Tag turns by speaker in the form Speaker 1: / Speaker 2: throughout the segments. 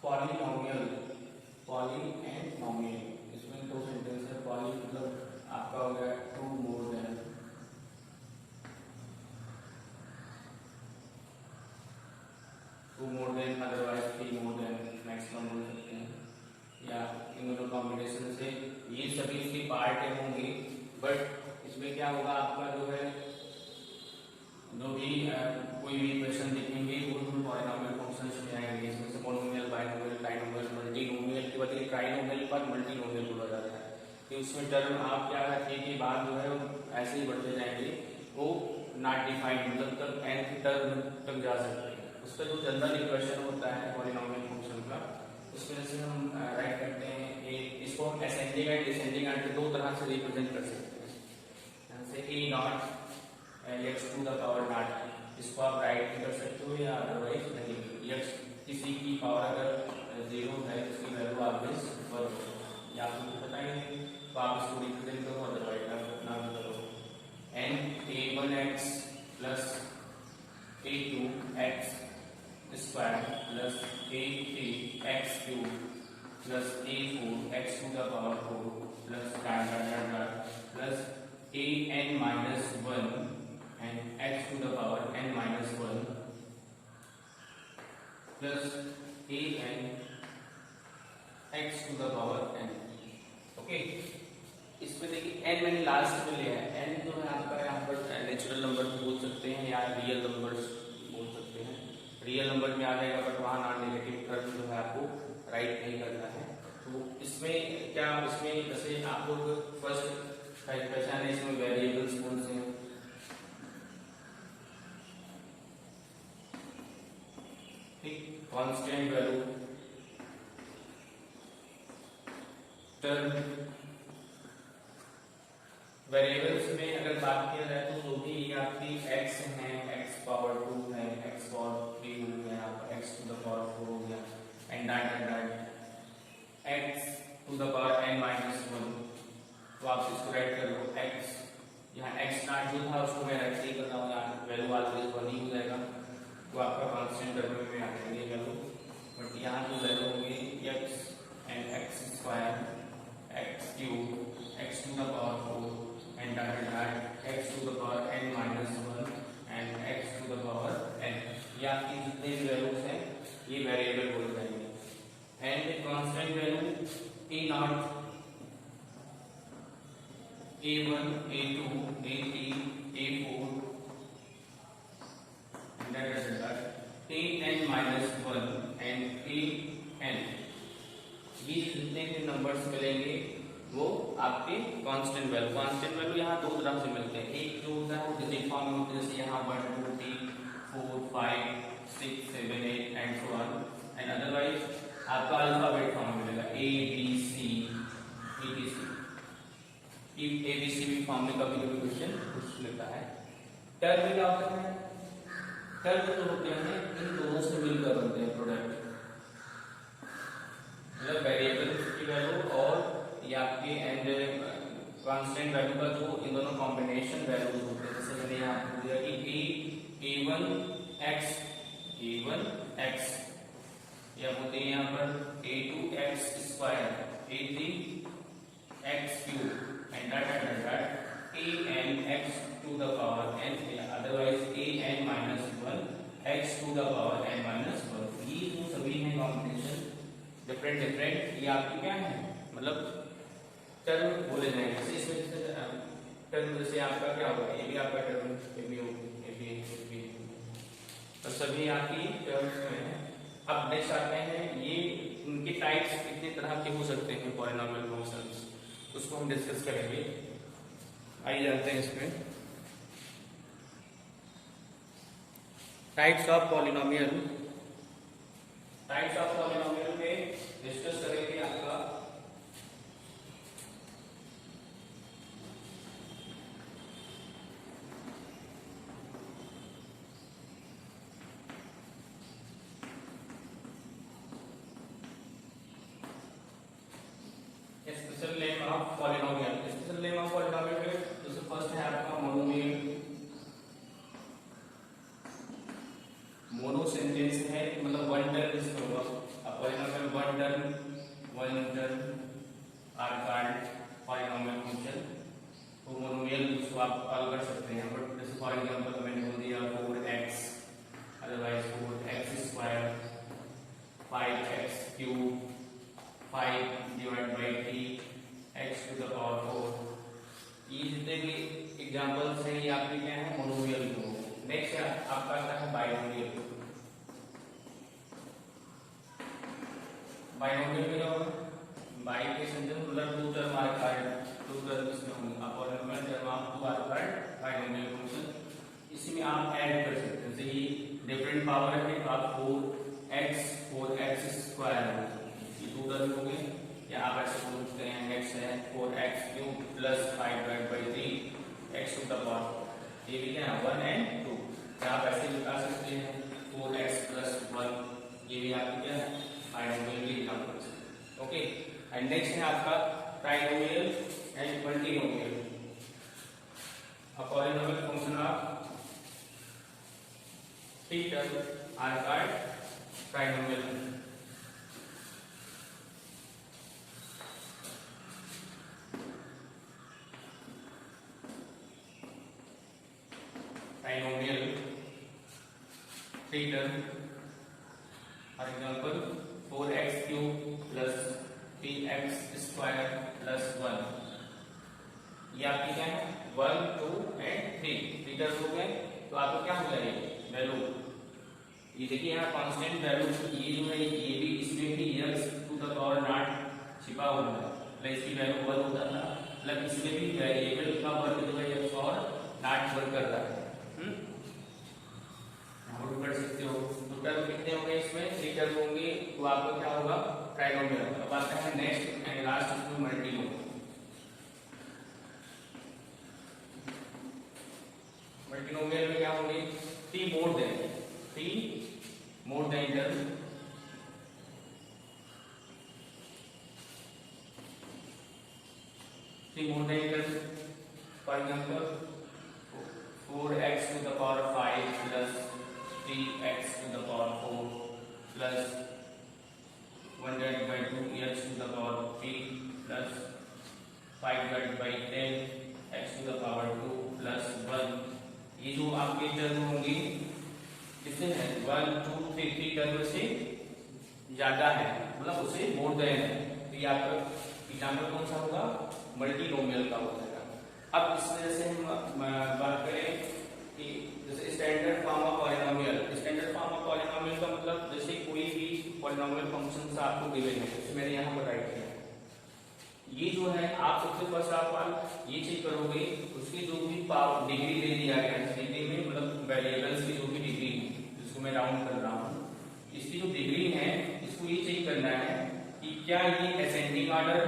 Speaker 1: Polynomial, poly and नोमियल, इसमें दो sentence है। पॉली मतलब आपका हो गया two more than, two more than, otherwise three more than, maximum बोल सकते हैं। या इन दोनों कॉम्बिनेशन से ये सभी इसके पार्ट होंगे, बट इसमें क्या होगा आपका जो है, जो भी कोई भी इक्वेशन देखेंगे वो पॉलिनोमियल फंक्शंस में आएंगे। इसमें से मोनोमियल, बाइनोमियल, ट्राइनोमियल, मल्टीनोमियल के बाद ट्राइनोमियल पर मल्टीनोमियल बोला जाता है। तो उसमें टर्म आप क्या रखिए कि बाद जो है ऐसे ही बढ़ते जाएंगे, वो नॉट डिफाइंड, मतलब तब nth टर्म तक जा सकते हैं। उसका जो जनरल इक्वेशन होता है पॉलिनोमियल फंक्शन का, उसमें से हम राइट करते हैं इसको असेंडिंग एंड डिसेंडिंग एंड दो तरह से रिप्रेजेंट कर सकते हैं। जैसे a nought x to the power nought, इसको आप राइट कर सकते हो या अदरवाइज नहीं। x किसी की पावर अगर 0 है उसकी वैल्यू ऑलवेज 1 होगी, या आपको पता ही नहीं तो आप इसको रिप्रेजेंट करो, अदरवाइज आप ना भी करो। n a1x plus a2x square plus a3x cube plus a4x to the power 4 plus plus an minus 1 and x to the power n minus 1 plus an x to the power n। Okay, इसमें देखिए n मैंने last में लिया है। n जो है आपका यहाँ पर नेचुरल नंबर बोल सकते हैं या रियल नंबर्स बोल सकते हैं। रियल नंबर में आ जाएगा, बट वहाँ नॉन नेगेटिव टर्म जो है आपको राइट नहीं करना है। तो इसमें क्या, इसमें जैसे आप लोग फर्स्ट पहचाने इसमें वेरिएबल्स कौन से हैं। Constant value, term. वेरिएबल्स में अगर बात किया जाए तो जो भी आपकी x है, x पावर 2 है, x पावर 3 हो गया, आपका x टू द पावर 4 हो गया, and x to the power n minus 1, तो आप इसको राइट कर लो x। यहाँ x नॉट जो था उसको मैं राइट ही कर रहा हूँ, यहाँ वैल्यू ऑलवेज 1 ही हो जाएगा, तो आपका कांस्टेंट टर्म में आ जाएंगे वैल्यू। बट यहाँ जो वैल्यू होगी x and x square, x cube, x to the power 4 and x to the power n minus 1 and x to the power n, ये आपकी जितने भी वैल्यूज हैं ये वेरिएबल बोल जाएंगे। And constant value a not, a1, a2, a3, a4 an minus 1 and an, ये जितने भी नंबर्स मिलेंगे वो आपके कांस्टेंट वैल्यू। कांस्टेंट वैल्यू यहाँ दो तरह से मिलते हैं, एक जो होता है वो डिजिट फॉर्म में होता है, जैसे यहाँ 1 2 3 4 5 6 7 8 and so on, and otherwise आपका अल्फाबेट फॉर्म में मिलेगा a b c etc। ABCD form में कभी कभी क्वेश्चन पूछ लेता है। टर्म क्या होता है, टर्म जो होते हैं इन दोनों से मिलकर बनते हैं प्रोडक्ट, मतलब वेरिएबल की वैल्यू और ये आपके एंड कांस्टेंट वैल्यू का जो इन दोनों कॉम्बिनेशन वैल्यूज होते हैं। जैसे मैंने यहाँ बोल दिया कि a1x या होते हैं यहाँ पर a2x square, a3x cube and an x to the power n, otherwise an minus 1 x to the power n minus 1। ये जो सभी हैं कॉम्बिनेशन डिफरेंट डिफरेंट, ये आपकी क्या है, मतलब टर्म बोले जाएंगे। इसमें टर्म जैसे आपका क्या होगा, ये भी आपका टर्म ये भी होगी, ये भी, तो सभी आपकी टर्म्स में है। अब नेक्स्ट आते हैं, ये उनके टाइप्स कितने तरह के हो सकते हैं पॉलिनोमियल फंक्शंस, उसको हम डिस्कस करेंगे। आइए जानते हैं इसमें types of polynomial. Types of polynomial में डिस्कस करेंगे आपका special name of polynomial. Special name of polynomial में जैसे फर्स्ट है आपका इसको आप कॉल कर सकते हैं, बट जैसे फॉर एग्जांपल मैंने बोल दिया 4x, otherwise 4x square, 5x cube, 5 divide by 3 x to the power 4। ये जितने भी एग्जांपल्स हैं ये आपके क्या है, मोनोमियल को। नेक्स्ट आपका आता है बाइनोमियल। बाइनोमियल में क्या होगा, बाई के सेंटेंस मतलब two term are called, two term इसमें होंगे, आप पॉलिनोमियल टर्म आप two are called binomial function. इसमें आप ऐड कर सकते हैं, जैसे ये डिफरेंट पावर है तो आप 4x स्क्वायर, ये टू टर्म हो गए, या आप ऐसे बोल सकते हैं x है 4x cube plus 5 divide by 3 x to the power, ये भी क्या है 1 and 2, या आप ऐसे लिखा सकते हैं 4x प्लस 1, ये भी आपकी क्या है बाइनोमियल भी लिखा सकते हैं। ओके, एंड नेक्स्ट है आपका trinomial and multinomial. A polynomial function of 3 term are called trinomial. Trinomial 3 term, for example 4x cube plus 3x square plus 1, ये आपकी क्या है 1 2 एंड 3 टर्म हो गए। तो आपको क्या हो जाएगी वैल्यू, ये देखिए यहाँ कांस्टेंट वैल्यू, ये जो है ये भी इसमें भी x to the power nought छिपा हुआ है, मतलब इसकी वैल्यू 1 होता था, मतलब इसमें भी वेरिएबल का वर्ग जो है x और नॉट वर्ग करता है। आप कर सकते हो। तो टर्म कितने होंगे इसमें, 3 टर्म होंगे, तो आपको क्या होगा ट्राइनोमियल। अब आता है नेक्स्ट एंड लास्ट इसमें मल्टीनोमियल। मल्टीनोमियल में क्या होंगे, 3 more than term, for example 4x to the power 5 plus 3x to the power 4 plus 1 divided by 2x to the power 3 plus 5 divided by 10 x to the power 2 plus 1। ये जो आपके term होंगे कितने हैं 1 2 3 term से ज्यादा है, मतलब उसे मोर देन है, तो ये आपका एग्जाम्पल कौन सा होगा, मल्टीनोमियल का हो जाएगा। अब इस वजह से हम बात करें कि जैसे standard form of polynomial. Standard form of polynomial का मतलब जैसे कोई भी पॉलिनोमियल फंक्शन आपको गिवन है, जैसे मैंने यहाँ पर राइट किया, ये जो है आप सबसे फर्स्ट आप ये चेक करोगे उसकी जो भी पावर डिग्री दे दिया गया है, डिग्री में मतलब वेरिएबल्स की जो भी डिग्री जिसको मैं राउंड कर रहा हूँ, इसकी जो डिग्री है इसको ये चेक करना है कि क्या ये ascending order,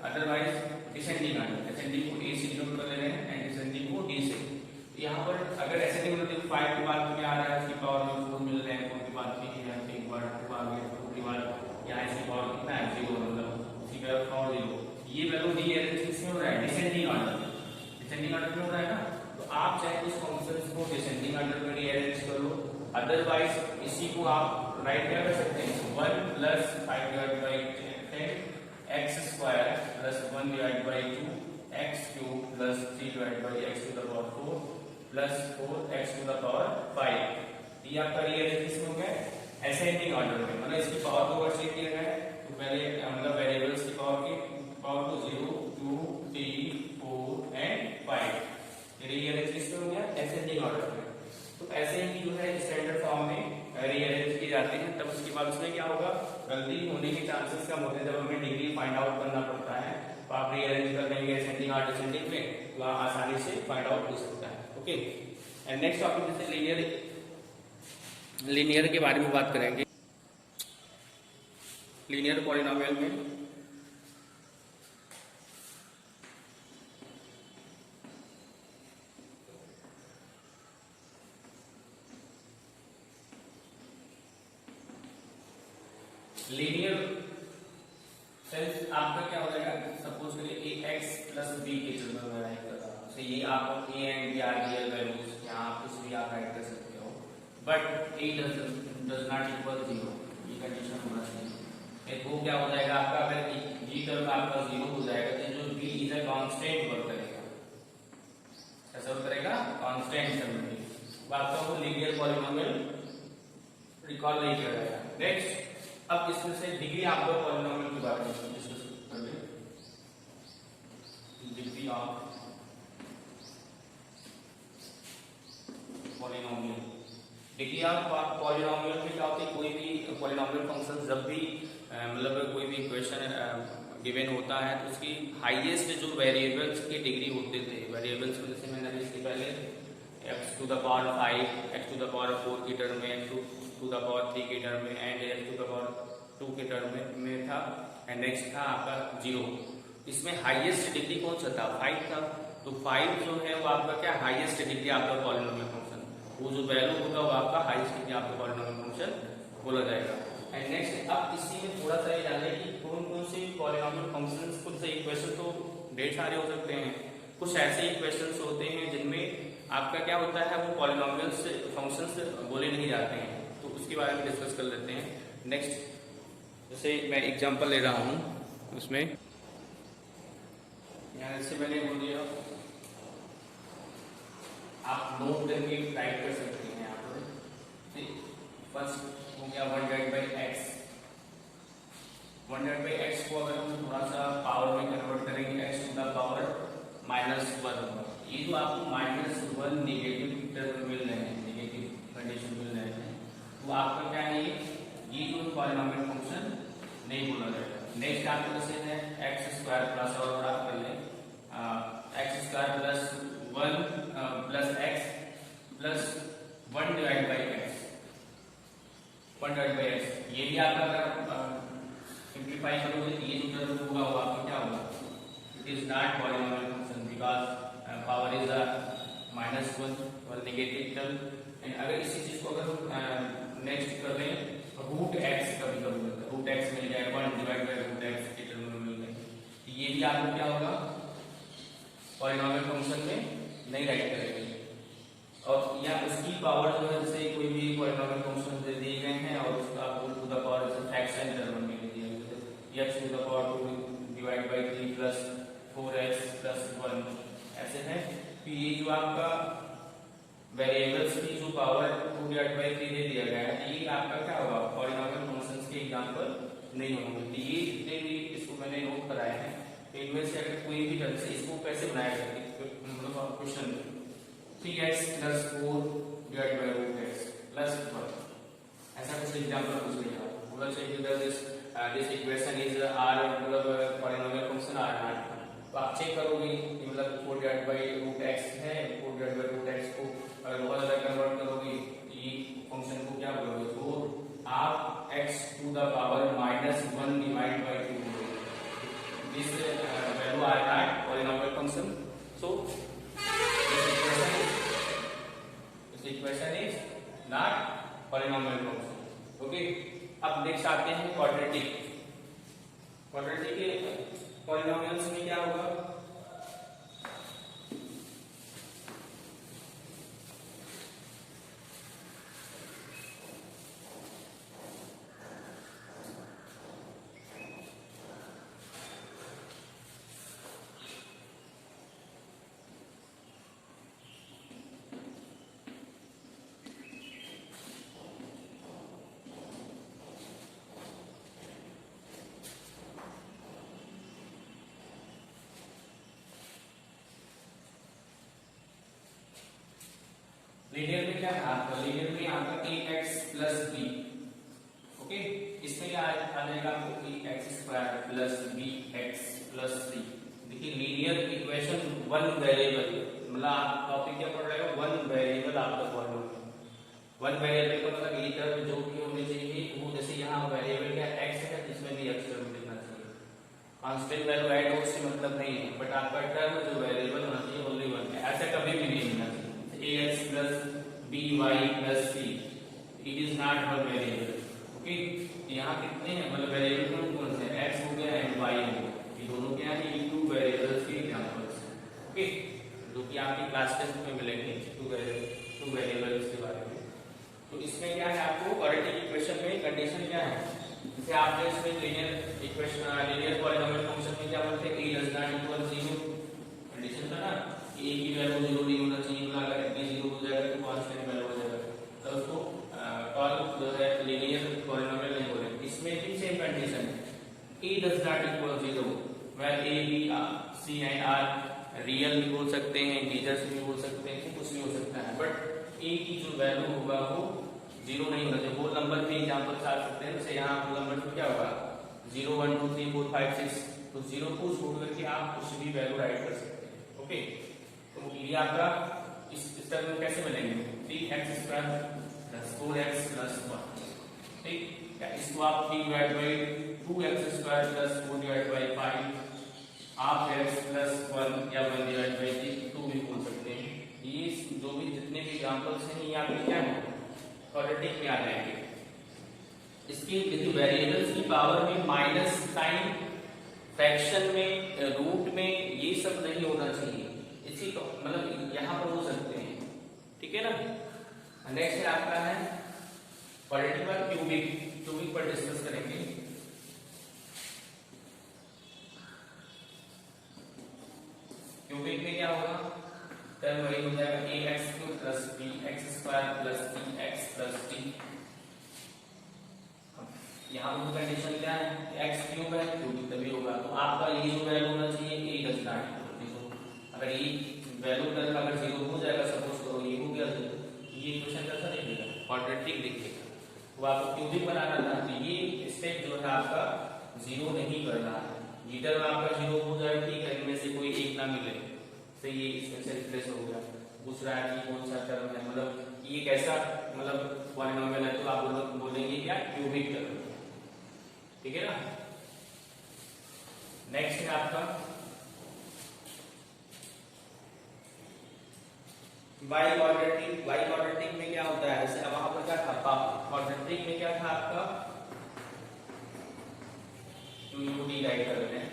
Speaker 1: otherwise descending order. Ascending को ए से डिनोट कर ले रहे हैं एंड डिसेंडिंग को डी से। यहाँ पर अगर असेंडिंग मतलब 5 के बाद में आ रहा है, इसकी पावर में 4 मिल रहे हैं, 4 के बाद 3 है, 3 के बाद 2 आ गया, 2 के बाद यहाँ इसकी पावर कितना है 0, मतलब इसकी पावर 0। ये वैल्यू डी किसमें हो रहा है, डिसेंडिंग ऑर्डर, डिसेंडिंग ऑर्डर में हो रहा है ना। तो आप चाहे उस फंक्शन को डिसेंडिंग ऑर्डर में रीअरेंज करो, अदरवाइज इसी को आप राइट क्या कर सकते हैं 1 plus 5 divide by 10 x square plus 1 divide by 2 x cube plus 3 divide by x to the power 4 plus 4 x to the power 5। ये आपका रीअरेंज किसमें हो गया, असेंडिंग ऑर्डर में, मतलब इसकी पावर को अगर चेक किया गया है तो पहले मतलब वेरिएबल्स की पावर को 0 2 3 4 एंड 5, रीअरेंज किसमें हो गया असेंडिंग ऑर्डर में। तो ऐसे ही जो है स्टैंडर्ड फॉर्म में रीअरेंज किए जाते हैं, तब उसके बाद उसमें क्या होगा, गलती होने के चांसेस कम होते हैं। जब हमें डिग्री फाइंड आउट करना पड़ता है तो आप रीअरेंज कर देंगे असेंडिंग और डिसेंडिंग में, तो आसानी से फाइंड आउट हो सकता है। ओके, एंड नेक्स्ट टॉपिक जैसे लीनियर के बारे में बात करेंगे। लीनियर पॉलिनोमियल में लीनियर सेंस आपका क्या हो जाएगा, सपोज करिए ax प्लस b के टर्म में राइट कर रहा हूं, तो ये आप a and b are real values, यहां कुछ भी आप राइट कर सकते हो, but a does not equal 0, ये कंडीशन होना चाहिए। तो क्या हो जाएगा आपका, अगर कॉल नहीं किया जाएगा। नेक्स्ट, अब इसमें से डिग्री ऑफ द पॉलिनोमियल के बारे में डिस्कस कर लें। Degree of polynomial, degree of polynomial में क्या होती है, कोई भी पॉलिनोमियल फंक्शन जब भी मतलब कोई भी इक्वेशन गिवन होता है तो उसकी हाईएस्ट जो वेरिएबल्स की डिग्री होते थे, वेरिएबल्स को जैसे मैंने इसके पहले x to the power 5, x to the power 4 की टर्म में, x टू द पावर 3 की टर्म में and x to the power 2 की टर्म में था, एंड नेक्स्ट था आपका 0। इसमें हाईएस्ट डिग्री कौन सा था, 5 था। तो 5 जो है वो आपका क्या हाईएस्ट डिग्री आपका पॉलिनोमियल फंक्शन, वो जो वैल्यू होगा वो आपका हाईएस्ट डिग्री आपका पॉलिनोमियल फंक्शन बोला जाएगा। एंड नेक्स्ट, अब इसी में थोड़ा सा ये जाने कि कौन कौन से पॉलिनोमियल फंक्शंस, कुछ से इक्वेशन तो ढेर सारे हो सकते हैं, कुछ ऐसे इक्वेशंस होते हैं जिनमें आपका क्या होता है वो पॉलिनोमियल्स फंक्शंस बोले नहीं जाते हैं, तो उसके बारे में डिस्कस कर लेते हैं। नेक्स्ट, जैसे मैं एग्जांपल ले रहा हूँ उसमें, यहाँ से मैंने बोल दिया, आप नोट करके टाइप कर सकते हैं यहाँ पर। फर्स्ट हो गया 1/x, 1/x को अगर हम थोड़ा सा पावर में कन्वर्ट करेंगे x टू द पावर -1, ये जो आपको -1 नेगेटिव टर्म मिल रहे हैं, नेगेटिव कंडीशन मिल रहे हैं, तो आपका क्या है ये जो पॉलिनोमियल फंक्शन नहीं बोला जाएगा। नेक्स्ट आपके पास है x² प्लस, और आप कर लें x² plus 1 plus x plus 1/x, 1/x, ये भी आपका अगर सिंप्लीफाई करोगे तो ये जो टर्म होगा वो आपका क्या होगा, it is not polynomial function because power is -1 और नेगेटिव टर्म। एंड अगर इसी चीज को अगर हम नेक्स्ट कर लें √x का भी करोगे तो √x मिल जाएगा, 1/√x के टर्म में मिल जाएगा, ये भी आपको क्या होगा पॉलिनोमियल फंक्शन में नहीं राइट करेंगे। और या उसकी पावर जो है, जैसे कोई भी पॉलिनोमियल फंक्शन दे दिए गए हैं और उसका to the power fraction term में दिया गया है, x to the power 2 divide by 3 plus 4x plus 1 ऐसे है। तो ये जो आपका वेरिएबल्स की जो पावर 2 डिवाइड बाय 3 दे दिया गया है, ये आपका क्या होगा पॉलिनोमियल फंक्शंस के एग्जांपल नहीं होंगे। तो ये जितने भी इसको मैंने नोट कराए हैं, इनमें से अगर कोई भी टर्म से इसको कैसे बनाया जाए, मतलब question 3x plus 4 divide by √x plus 1, ऐसा कुछ एग्जांपल पूछ लिया, बोला चाहिए दिस इक्वेशन इज r, मतलब पॉलिनोमियल फंक्शन r नॉट, तो आप चेक करोगे कि मतलब 4 डिवाइड बाय √x है, 4 डिवाइड बाय √x को अगर बहुत ज्यादा कन्वर्ट करोगे ये फंक्शन को क्या बोलोगे, तो आप x to the power -1 divide by 2, this value r not polynomial function. So equation is not polynomial function. Okay, अब नेक्स्ट आते हैं क्वाड्रेटिक। क्वाड्रेटिक के पॉलिनोमियल्स में क्या होगा, लीनियर में क्या है आपका, लीनियर में आपका ax प्लस b, ओके, इसमें क्या आ जाएगा आपको ax² plus bx plus c। देखिए लीनियर इक्वेशन वन वेरिएबल, मतलब टॉपिक क्या पढ़ रहे हो, वन वेरिएबल आपका पॉलिनोमियल। वन वेरिएबल का मतलब ये टर्म जो भी होनी चाहिए वो, जैसे यहाँ वेरिएबल क्या x है, इसमें भी x टर्म लिखना चाहिए, कांस्टेंट वैल्यू ऐड हो उससे मतलब नहीं है, बट आपका टर्म जो वेरिएबल होना चाहिए ओनली वन है, ऐसा कभी भी नहीं होना चाहिए। ax plus by plus c, it is not one variable, okay. यहाँ कितने हैं, मतलब वेरिएबल कौन कौन से, x हो गया एंड y हो गया, ये दोनों क्या है, ये 2 वेरिएबल्स के एग्जांपल्स हैं, ओके, जो कि आपकी क्लास 10 में मिलेंगे 2 वेरिएबल्स के बारे में। तो इसमें क्या है आपको क्वाड्रेटिक इक्वेशन में कंडीशन क्या है, जैसे आपने इसमें linear equation, linear polynomial function में क्या बोलते हैं, a does not equal 0 condition था ना, a की वैल्यू 0 नहीं होना चाहिए, अगर a 0 हो जाएगा तो कांस्टेंट वैल्यू हो जाएगा, तो उसको कॉल जो है linear equal 0, where A B C and are real भी बोल सकते हैं, इंटीजर्स भी बोल सकते हैं, कुछ भी हो सकता है, बट ए की जो वैल्यू होगा वो 0 नहीं होगा। जब होल नंबर के एग्जाम्पल आ सकते हैं, जैसे यहाँ होल नंबर में क्या होगा 0 1 2 3 4 5 6, तो 0 को छोड़ करके आप कुछ भी वैल्यू राइट कर सकते हैं। ओके, तो ये आपका इस टर्म में कैसे बनेंगे 3x² + 4x + 1, ठीक, या इसको आप 3/2x² + 4/5 हाफ x + 1 या 1/2 भी बोल सकते हैं। ये जो भी जितने भी एग्जांपल्स हैं ये आपके क्या है क्वाड्रेटिक में आ जाएंगे। इसके देखिए वेरिएबल्स की पावर में माइनस साइन, फ्रैक्शन में, रूट में, ये सब नहीं होना चाहिए। इसी को मतलब यहाँ पर हो सकते हैं, ठीक है ना। नेक्स्ट है आपका है क्वाड्रेटिक पर क्यूबिक पर डिस्कस करेंगे। क्यूबिक में क्या होगा, टर्म वही हो जाएगा ax³ + bx² + cx + d। यहाँ पर कंडीशन क्या है, x³ है, क्यूबिक तभी होगा, तो आपका ये जो वैल्यू होना चाहिए a का स्टार्ट। अगर ये वैल्यू टर्म अगर 0 हो जाएगा, सपोज करो ये हो गया, तो ये इक्वेशन कैसा दिखेगा क्वाड्रेटिक दिखेगा। तो आपको क्यूबिक बनाना था, तो ये स्टेप जो है आपका 0 नहीं कर रहा है। ये टर्म आपका 0 हो जाए, ठीक है, इनमें से कोई एक ना मिले, तो ये इसमें से रिप्लेस हो गया। दूसरा है कि कौन सा टर्म है, मतलब ये कैसा मतलब पॉलिनोमियल है, तो आप लोग बोलेंगे क्या क्यूबिक टर्म, ठीक है ना। नेक्स्ट है आपका बाई क्वाड्रेटिक में क्या होता है, जैसे वहां पर क्या था क्वाड्रेटिक में क्या था आपका QUD राइट कर रहे हैं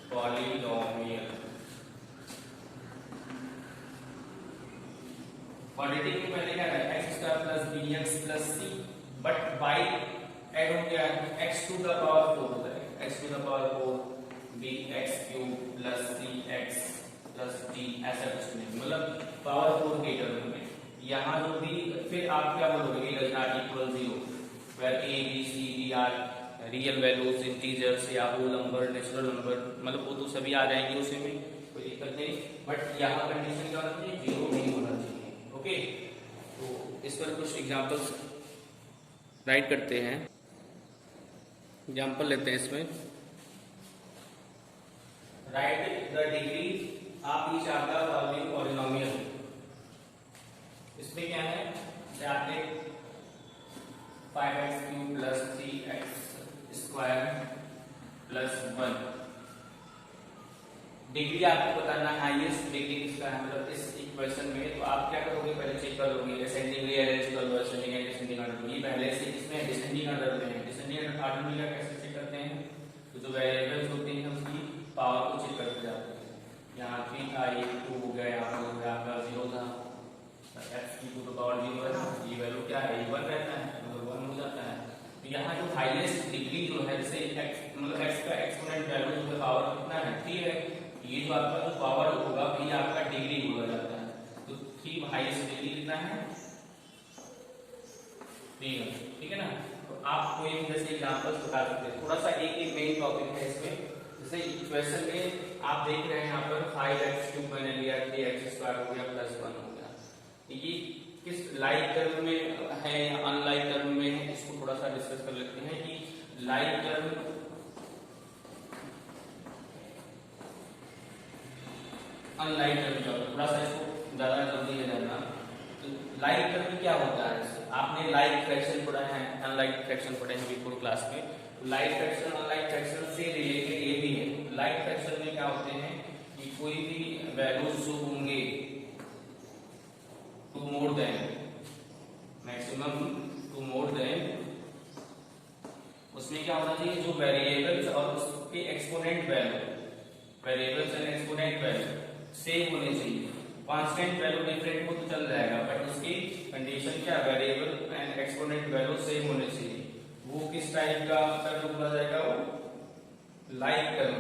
Speaker 1: पॉलिनोमियल। क्वाड्रेटिक में पहले क्या था x² + bx + c, but by add हो गया x⁴ होता है, x⁴ bx³ + cx + d, ऐसा कुछ नहीं, मतलब पावर 4 के टर्म में। यहाँ जो भी फिर आप क्या बोलोगे a does not equal 0, where a b c d are real values, integers या होल नंबर, नेचुरल नंबर, मतलब वो तो सभी आ जाएंगे उसी में, कोई दिक्कत नहीं, बट यहाँ कंडीशन क्या होना चाहिए 0 नहीं होना चाहिए। ओके, तो इस पर कुछ एग्जांपल्स राइट करते हैं, एग्जांपल लेते हैं इसमें। Right the degree of each of the following polynomial. इसमें क्या है, जैसे आपने 5x³ + 3x² + 1 डिग्री आपको बताना, हाईएस्ट डिग्री किसका है, मतलब इस इक्वेशन में। तो आप क्या करोगे, पहले चेक कर लोगे असेंडिंग रीअरेंज कर लो, असेंडिंग एंड डिसेंडिंग ऑर्डर। ये पहले से इसमें डिसेंडिंग ऑर्डर में है, डिसेंडिंग ऑर्डर में क्या कैसे चेक करते हैं, तो जो वेरिएबल्स होते हैं उसकी पावर को चेक करते जाते हैं। यहाँ 3 था, 1 2 हो गया, यहाँ पर हो गया आपका 0 था, x³ तो पावर 0 है ना, ये वैल्यू क्या है 1 रहता है, मतलब 1 हो जाता है। तो यहाँ जो हाईएस्ट डिग्री जो है, जैसे मतलब x का एक्सपोनेंट वैल्यू जो पावर कितना है 3 है, ये जो आपका जो पावर होगा ये आपका डिग्री बोला जाता है। तो 3 हाईएस्ट डिग्री कितना है 3, ठीक है ना। तो आप कोई भी जैसे एग्जांपल्स बता सकते हैं, थोड़ा सा एक मेन टॉपिक है इसमें। जैसे इक्वेशन में आप देख रहे हैं यहाँ पर 5x³ मैंने लिया, 3x² हो गया +1 हो गया, ये किस लाइक टर्म में है या अनलाइक टर्म में है, इसको थोड़ा सा डिस्कस कर लेते हैं कि लाइक टर्म, अनलाइक टर्म का थोड़ा सा इसको ज्यादा जल्दी है जानना। तो लाइक टर्म क्या होता है, आपने लाइक फ्रैक्शन पढ़ा है, अनलाइक फ्रैक्शन पढ़े हैं बिल्कुल क्लास में। तो लाइक फ्रैक्शन अनलाइक फ्रैक्शन से रिलेटेड ये भी है। लाइक फ्रैक्शन में क्या होते हैं कि कोई भी वैल्यूज जो होंगे two more than maximum two more than, उसमें क्या होना चाहिए जो वेरिएबल्स और उसके exponent value, variables and exponent value same होने चाहिए। कांस्टेंट वैल्यू डिफरेंट हो तो चल जाएगा, बट उसकी कंडीशन क्या variable and exponent value same होने चाहिए। वो किस टाइप का टर्म बोला जाएगा, वो लाइक टर्म।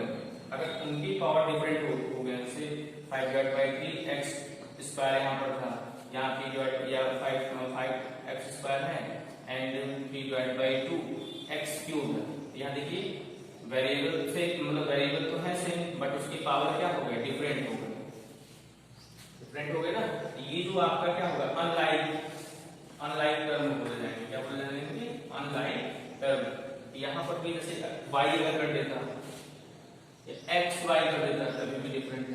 Speaker 1: अगर उनकी पावर डिफरेंट हो गया, जैसे 5/3 x² यहाँ पर था, यहाँ 5x² है एंड 3/2 x³ है। यहाँ देखिए वेरिएबल से मतलब वेरिएबल तो है सेम बट उसकी पावर क्या हो गई, डिफरेंट हो गई, डिफरेंट हो गए ना। ये जो आपका क्या होगा, अनलाइक टर्म बोले जाएंगे, क्या बोले जाएंगे, अनलाइक टर्म। यहाँ पर भी जैसे y अगर कर देता या x y कर देता तभी भी डिफरेंट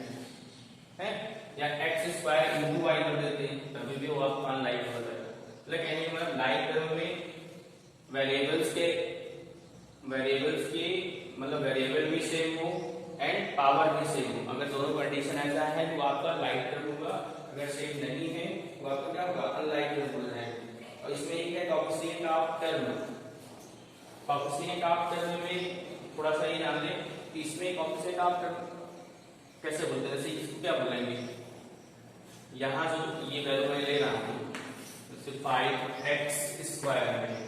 Speaker 1: है, या x स्क्वायर इंटू y कर देते हैं तभी भी वो आपका अनलाइक हो जाएगा। मतलब लाइक टर्म में वेरिएबल्स के मतलब वेरिएबल भी सेम हो एंड पावर भी सेम हो। अगर दोनों कंडीशन ऐसा है तो आपका लाइक टर्म होगा, अगर सेम नहीं है तो आपका क्या होगा, अनलाइक टर्म हो जाएगा। और इसमें एक है coefficient of term. Coefficient of term में थोड़ा सा ये ध्यान दें कि इसमें कोएफिशिएंट ऑफ टर्म कैसे बोलते हैं, जैसे इसको क्या बोलेंगे, यहाँ जो ये वैल्यू मैं ले रहा हूँ जैसे 5x स्क्वायर है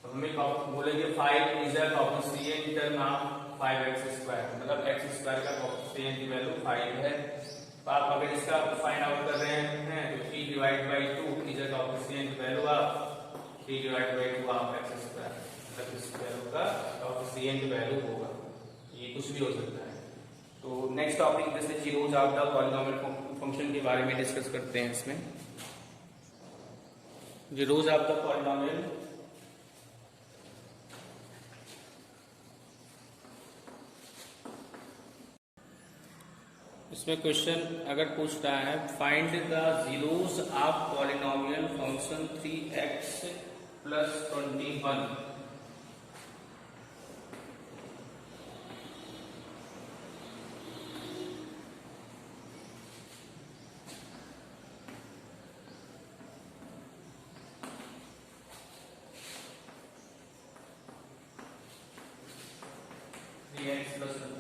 Speaker 1: तो हमें बोलेंगे 5 is a coefficient term of 5x square, मतलब x स्क्वायर का कोएफिशिएंट की वैल्यू 5 है। तो आप अगर इसका फाइंड आउट कर रहे हैं तो 3 divide by 2 is a coefficient value of 3 divide by 2 of x square, मतलब इस वैल्यू का कोएफिशिएंट वैल्यू होगा। ये कुछ भी हो सकता है। तो नेक्स्ट टॉपिक जैसे zeros of the polynomial function के बारे में डिस्कस करते हैं। इसमें जीरोस ऑफ द पॉलीनोमियल, इसमें क्वेश्चन अगर पूछ रहा है find the zeros of polynomial function 3x plus 21,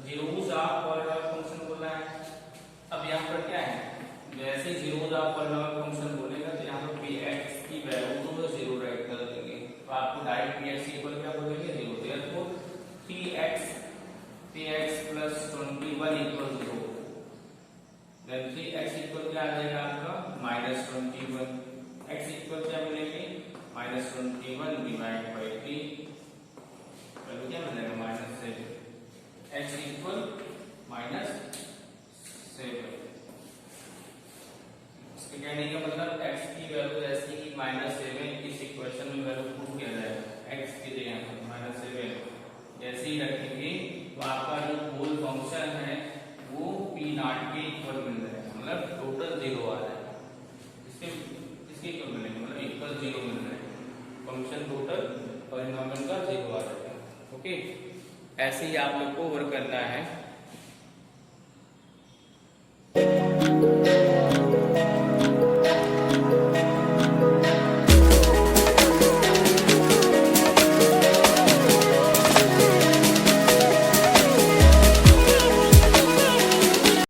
Speaker 1: zeros of polynomial function बोला है। अब यहाँ पर क्या है, जैसे जीरोस ऑफ पॉलीनोमियल फंक्शन बोलेगा तो यहाँ पर px की वैल्यू को 0 राइट कर देंगे, तो आपको डायरेक्ट px इक्वल क्या बोलेंगे, 0। Therefore 3x plus 21 equal 0, then 3x equal क्या आ जाएगा आपका -21, x इक्वल क्या मिलेंगे -21 डिवाइड बाई 3, वैल्यू क्या मिलेगा -7, x इक्वल -7। इसके कहने का मतलब x की वैल्यू जैसे कि -7 इस इक्वेशन में वैल्यू पुट किया जाएगा, x की जगह -7 जैसे ही रखेंगे तो आपका जो होल फंक्शन है वो p0 के इक्वल मिल जाएगा, मतलब टोटल 0 आ जाएगा। इसके इक्वल मिलेगा, मतलब इक्वल 0 मिल जाएगा, फंक्शन टोटल पॉलीनोमियल का 0 आ जाएगा। ओके, ऐसे ही आप लोग को वर्क करना है।